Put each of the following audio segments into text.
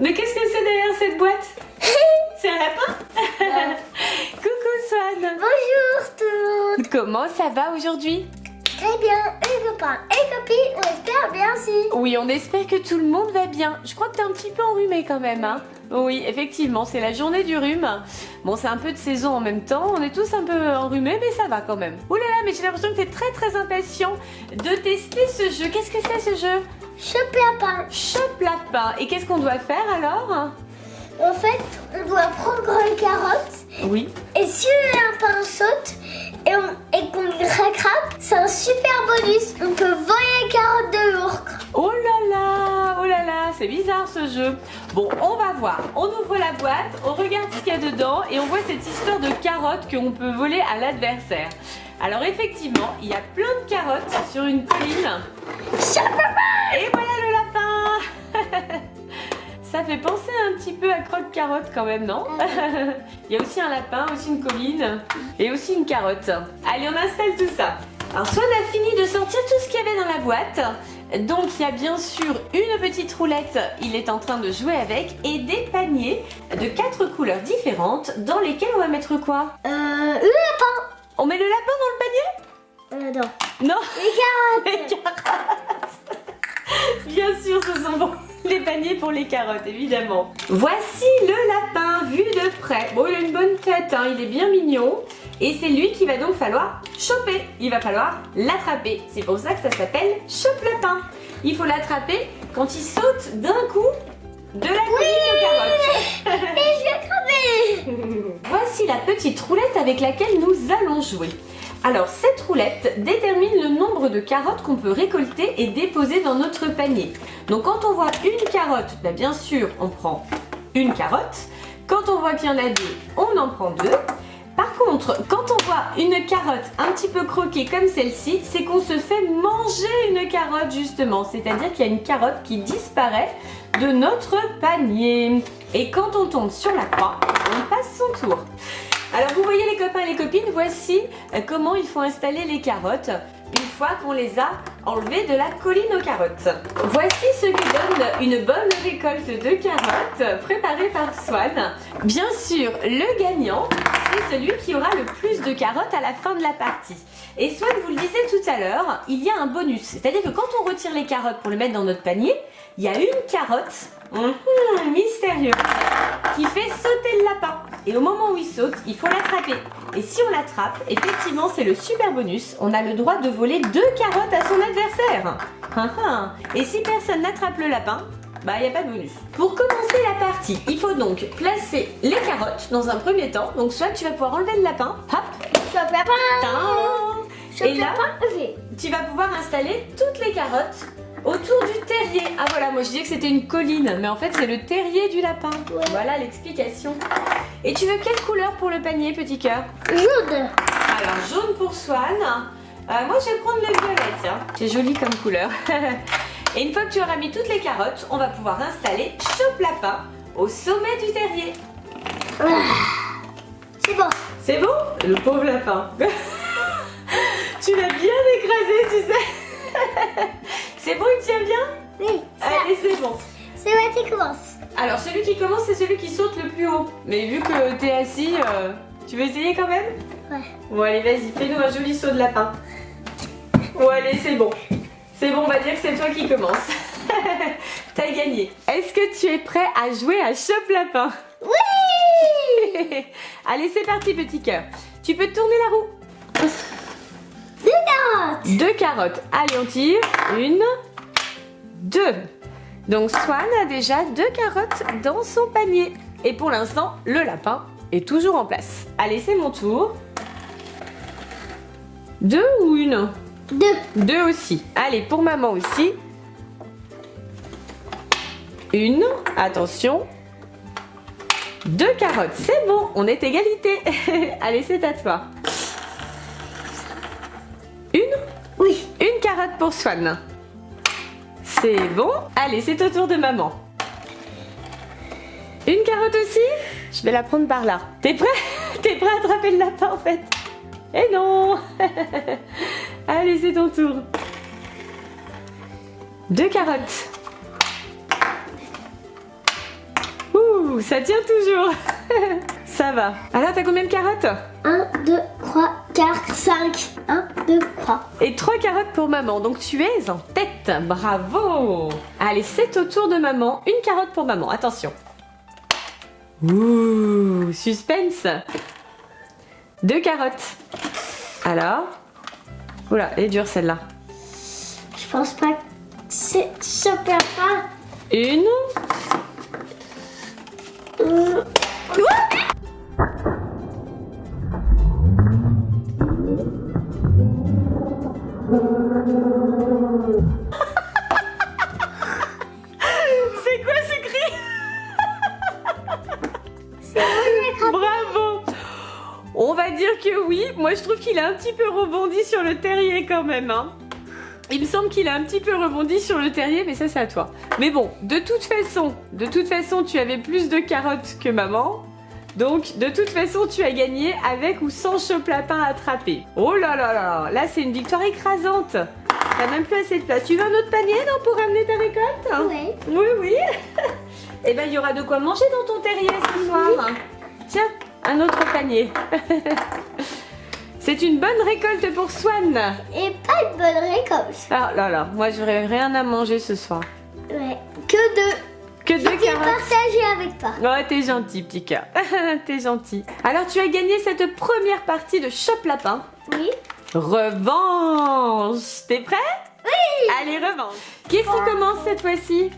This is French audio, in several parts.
Mais qu'est-ce que c'est derrière cette boîte? C'est un lapin? Coucou Swan. Bonjour tout le monde. Comment ça va aujourd'hui? Très bien, et copains et copines, on espère bien aussi. Oui, on espère que tout le monde va bien. Je crois que t'es un petit peu enrhumé quand même, hein? Oui, effectivement, c'est la journée du rhume. Bon, c'est un peu de saison en même temps, on est tous un peu enrhumés, mais ça va quand même. Ouh là là, mais j'ai l'impression que t'es très impatient de tester ce jeu. Qu'est-ce que c'est ce jeu? Chope lapin. Chope lapin. Et qu'est-ce qu'on doit faire alors? En fait, on doit prendre une carotte. Oui. Et si le lapin saute et qu'on le rattrape, c'est un super bonus. On peut voler les carottes de l'ours. Oh là là, c'est bizarre ce jeu. Bon, on va voir. On ouvre la boîte, on regarde ce qu'il y a dedans et on voit cette histoire de carottes qu'on peut voler à l'adversaire. Alors effectivement, il y a plein de carottes sur une colline. Chope lapin. Et voilà le lapin. Ça fait penser un petit peu à croque-carotte quand même, non? Il y a aussi un lapin, aussi une colline et aussi une carotte. Allez, on installe tout ça. Alors Swan a fini de sortir tout ce qu'il y avait dans la boîte. Donc il y a bien sûr une petite roulette, il est en train de jouer avec, et des paniers de 4 couleurs différentes dans lesquels on va mettre quoi? Le lapin. On met le lapin dans le panier? Non. Non. Les carottes. Les carottes. Bien sûr, ce sont bon. Les paniers pour les carottes, évidemment. Voici le lapin vu de près. Bon, il a une bonne tête, hein, il est bien mignon. Et c'est lui qu'il va donc falloir choper. Il va falloir l'attraper. C'est pour ça que ça s'appelle chope lapin. Il faut l'attraper quand il saute d'un coup de la colline de carottes. Et je vais crever. Voici la petite roulette avec laquelle nous allons jouer. Alors cette roulette détermine le nombre de carottes qu'on peut récolter et déposer dans notre panier. Donc quand on voit une carotte, bah bien sûr on prend une carotte. Quand on voit qu'il y en a deux, on en prend deux. Par contre, quand on voit une carotte un petit peu croquée comme celle-ci, c'est qu'on se fait manger une carotte justement. C'est-à-dire qu'il y a une carotte qui disparaît de notre panier. Et quand on tombe sur la croix, on passe son tour. Alors vous voyez les copains et les copines, voici comment il faut installer les carottes une fois qu'on les a enlevées de la colline aux carottes. Voici ce qui donne une bonne récolte de carottes préparée par Swan. Bien sûr, le gagnant, c'est celui qui aura le plus de carottes à la fin de la partie. Et Swan vous le disait tout à l'heure, il y a un bonus. C'est-à-dire que quand on retire les carottes pour les mettre dans notre panier, il y a une carotte mystérieuse qui fait sauter le lapin. Et au moment où il saute, il faut l'attraper. Et si on l'attrape, effectivement, c'est le super bonus. On a le droit de voler 2 carottes à son adversaire. Et si personne n'attrape le lapin, bah il n'y a pas de bonus. Pour commencer la partie, il faut donc placer les carottes dans un premier temps. Donc soit tu vas pouvoir enlever le lapin, hop, Chope lapin. tadam. Chope Et là, lapin. V. tu vas pouvoir installer toutes les carottes autour du terrier. Ah voilà, moi je disais que c'était une colline, mais en fait c'est le terrier du lapin. Ouais. Voilà l'explication. Et tu veux quelle couleur pour le panier, petit cœur? Jaune. Alors jaune pour Swan. Moi je vais prendre le violet, tiens. C'est joli comme couleur. Et une fois que tu auras mis toutes les carottes, on va pouvoir installer chope lapin au sommet du terrier. C'est bon. C'est bon? Le pauvre lapin. Tu l'as bien écrasé, tu sais. C'est bon, il tient bien? Oui. Allez, c'est bon. C'est moi qui commence. Alors, celui qui commence, c'est celui qui saute le plus haut. Mais vu que t'es assis, tu veux essayer quand même? Ouais. Bon, allez, vas-y, fais-nous un joli saut de lapin. Bon, allez, c'est bon. C'est bon, on va dire que c'est toi qui commences. T'as gagné. Est-ce que tu es prêt à jouer à chope lapin? Oui. Allez, c'est parti, petit cœur. Tu peux tourner la roue. 2 carottes. 2 carottes. Allez, on tire. 1, 2. Donc Swan a déjà 2 carottes dans son panier. Et pour l'instant, le lapin est toujours en place. Allez, c'est mon tour. 2 ou 1? 2. 2 aussi. Allez, pour maman aussi. 1. Attention. 2 carottes. C'est bon, on est égalité. Allez, c'est à toi. 1. Oui. Une carotte pour Swan. C'est bon. Allez, c'est au tour de maman. Une carotte aussi? Je vais la prendre par là. T'es prêt? T'es prêt à attraper le lapin en fait? Eh non. Allez, c'est ton tour. 2 carottes. Ouh, ça tient toujours. Ça va. Alors, t'as combien de carottes? 1, 2, 3, 4, 5. 1, 2, 3. Et 3 carottes pour maman. Donc, tu es en tête. Bravo. Allez, c'est au tour de maman. Une carotte pour maman. Attention. Ouh, suspense. 2 carottes. Alors? Oula, elle est dure celle-là. Je pense pas que c'est super pas. Une. C'est quoi ce cri? C'est bon, Bravo. On va dire que oui. Moi, je trouve qu'il a un petit peu rebondi sur le terrier quand même. Hein. Il me semble qu'il a un petit peu rebondi sur le terrier, mais ça, c'est à toi. Mais bon, de toute façon, tu avais plus de carottes que maman. Donc, de toute façon, tu as gagné avec ou sans chope-lapin attrapé. Oh là là là, là, c'est une victoire écrasante. T'as même plus assez de place. Tu veux un autre panier, non, pour ramener ta récolte? Oui. Oui, oui. Eh ben, il y aura de quoi manger dans ton terrier ce soir. Tiens, un autre panier. C'est une bonne récolte pour Swan. Et pas une bonne récolte. Ah là là, moi, j'aurais rien à manger ce soir. Ouais. Que deux. Que 2 J'ai carottes. partagé avec toi. Oh, t'es gentil, petit cœur. T'es gentil. Alors, tu as gagné cette première partie de chope-lapin. Oui. Revanche. T'es prêt? Oui. Allez, revanche. Qu'est-ce qui commence cette fois-ci?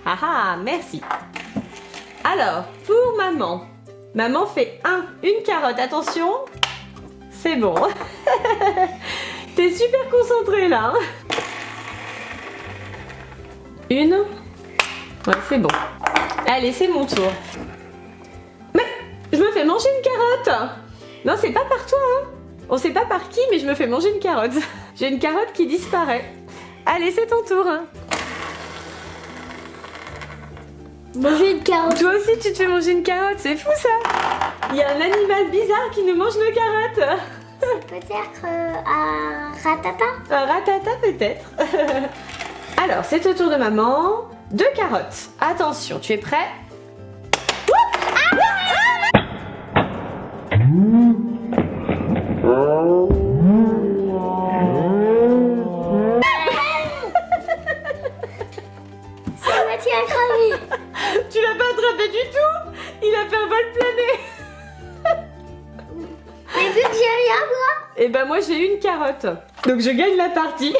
Ah ah, merci. Alors, pour maman. Maman fait une carotte. Attention. C'est bon. T'es super concentrée là. Hein. Une. Ouais, c'est bon. Allez, c'est mon tour. Mais je me fais manger une carotte. Non, c'est pas par toi. Hein. On sait pas par qui, mais je me fais manger une carotte. J'ai une carotte qui disparaît. Allez, c'est ton tour. Hein. Manger une carotte. Toi aussi, tu te fais manger une carotte. C'est fou ça. Il y a un animal bizarre qui nous mange nos carottes. Peut-être un ratata. Un ratata peut-être. Alors, c'est au tour de maman. 2 carottes. Attention, tu es prêt? Ça m'a tiré à cramer. Tu l'as pas attrapé du tout. Il a fait un vol plané. Mais vu que j'ai rien moi. Et ben moi j'ai une carotte. Donc je gagne la partie.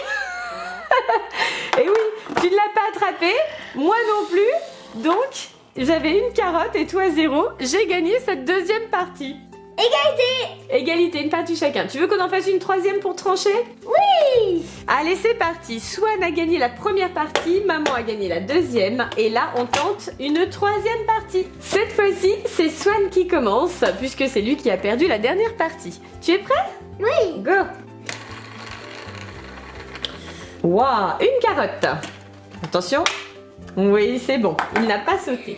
Et oui, tu ne l'as pas attrapé, moi non plus. Donc j'avais une carotte et toi 0. J'ai gagné cette deuxième partie. Égalité. Égalité, une partie chacun. Tu veux qu'on en fasse une troisième pour trancher? Oui. Allez, c'est parti. Swan a gagné la première partie, maman a gagné la deuxième. Et là, on tente une troisième partie. Cette fois-ci, c'est Swan qui commence, puisque c'est lui qui a perdu la dernière partie. Tu es prêt? Oui. Go! Waouh, une carotte. Attention. Oui, c'est bon. Il n'a pas sauté.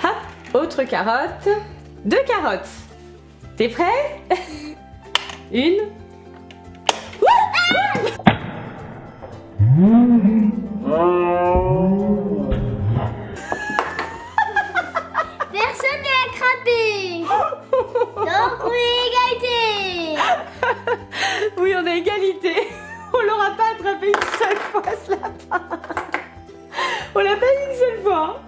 Hop, autre carotte. 2 carottes. T'es prêt? Une. Personne n'est attrapé. Donc on est égalité. Oui, on a égalité. On l'aura pas attrapé une seule fois, ce lapin. On l'a pas eu une seule fois.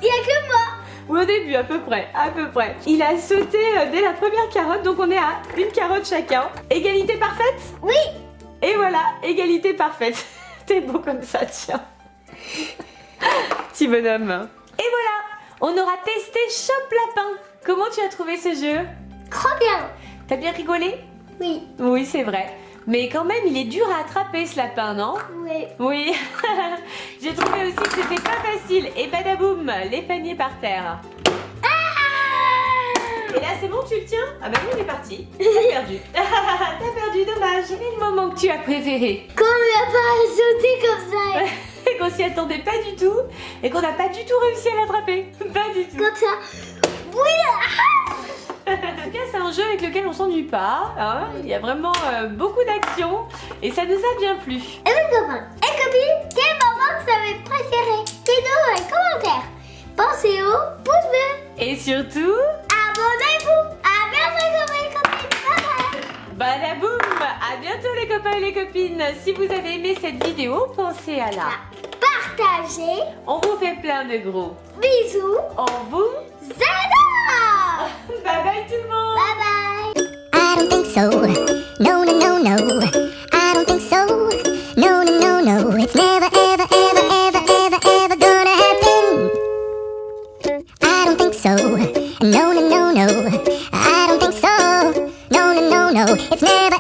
Il n'y a que moi. Oui, au début, à peu près, à peu près. Il a sauté dès la première carotte, donc on est à une carotte chacun. Égalité parfaite? Oui. Et voilà, égalité parfaite. T'es beau comme ça, tiens. Petit bonhomme. Et voilà, on aura testé Chope-Lapin. Comment tu as trouvé ce jeu? Trop bien. T'as bien rigolé? Oui. Oui, c'est vrai. Mais quand même, il est dur à attraper ce lapin, non? Oui. Oui. J'ai trouvé aussi que c'était pas facile. Et badaboum, les paniers par terre. Et là, c'est bon, tu le tiens? Ah bah oui, il est parti. T'as perdu. T'as perdu, dommage. Quel est le moment que tu as préféré? Comme il n'a pas sauté comme ça. Et qu'on s'y attendait pas du tout. Et qu'on n'a pas du tout réussi à l'attraper. Pas du tout. Comme ça. Oui. En tout cas, c'est un jeu avec lequel on s'ennuie pas. Hein. Il y a vraiment beaucoup d'action. Et ça nous a bien plu. Et mes copains et copines, quel moment que vous avez préféré? Dites-nous dans les commentaires. Pensez au pouce bleu. Et surtout, abonnez-vous. À bientôt, les copines. Bye bye. badaboum! À bientôt les copains et les copines. Si vous avez aimé cette vidéo, pensez à la Partagez. On vous fait plein de gros Bisous. On vous Zada. bye bye tout le monde. Bye bye. I don't think so. No, no, no, no. I don't think so. No, no, no, no. It's never, ever, ever, ever, ever, ever gonna happen. I don't think so. No, no, no, no. I don't think so. No, no, no, no. It's never,